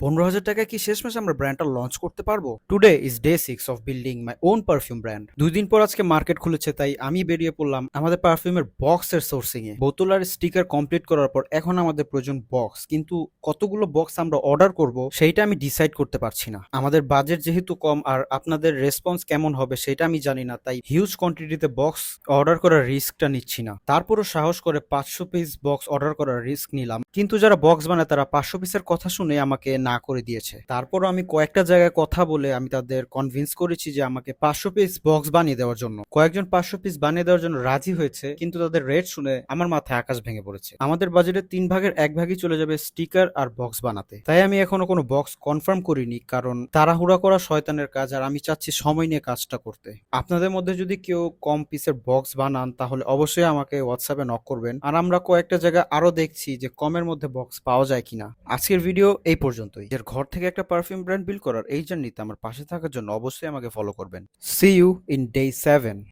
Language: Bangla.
15,000 টাকায় কি শেষমেশ আমরা ব্র্যান্ডটা লঞ্চ করতে পারবো? Today is day 6 of building my own perfume brand. 2 দিন পর আজকে মার্কেট খুলেছে, তাই আমি বেরিয়ে পড়লাম আমাদের পারফিউমের বক্সের সোর্সিং এ। বোতল আর স্টিকার কমপ্লিট করার পর এখন আমাদের প্রয়োজন বক্স, কিন্তু কতগুলো বক্স আমরা অর্ডার করব সেইটা আমি ডিসাইড করতে পারছি না। আমাদের বাজেট যেহেতু কম আর আপনাদের রেসপন্স কেমন হবে সেটা আমি জানি না, তাই হিউজ কোয়ান্টিটিতে বক্স অর্ডার করার রিস্কটা নিচ্ছি না। তারপরও সাহস করে 500 পিস বক্স অর্ডার করার রিস্ক নিলাম, কিন্তু যারা বক্স বানায় তারা 500 পিসের কথা শুনে আমাকে না করে দিয়েছে। তারপরও আমি কয়েকটা জায়গায় কথা বলে আমি তাদের কনভিন্স করেছি যে আমাকে 500 পিস বক্স বানিয়ে দেওয়ার জন্য। কয়েকজন 500 পিস বানিয়ে দেওয়ার জন্য রাজি হয়েছে, কিন্তু তাদের রেট শুনে আমার মাথায় আকাশ ভেঙে পড়েছে। আমাদের বাজেটের 3 ভাগের 1 ভাগই চলে যাবে স্টিকার আর বক্স বানাতে, তাই আমি এখনো কোনো বক্স কনফার্ম করিনি, কারণ তাড়াহুড়া করা শয়তানের কাজ আর আমি চাচ্ছি সময় নিয়ে কাজটা করতে। আপনাদের মধ্যে যদি কেউ কম পিসের বক্স বানান তাহলে অবশ্যই আমাকে হোয়াটসঅ্যাপে নক করবেন, আর আমরা কয়েকটা জায়গায় আরো দেখছি যে কমের মধ্যে বক্স পাওয়া যায় কিনা। আজকের ভিডিও এই পর্যন্তই। এর ঘর থেকে একটা পারফিউম ব্র্যান্ড বিল্ড করার এই জার্নিতে আমার পাশে থাকার জন্য অবশ্যই আমাকে ফলো করবেন। See you in day 7।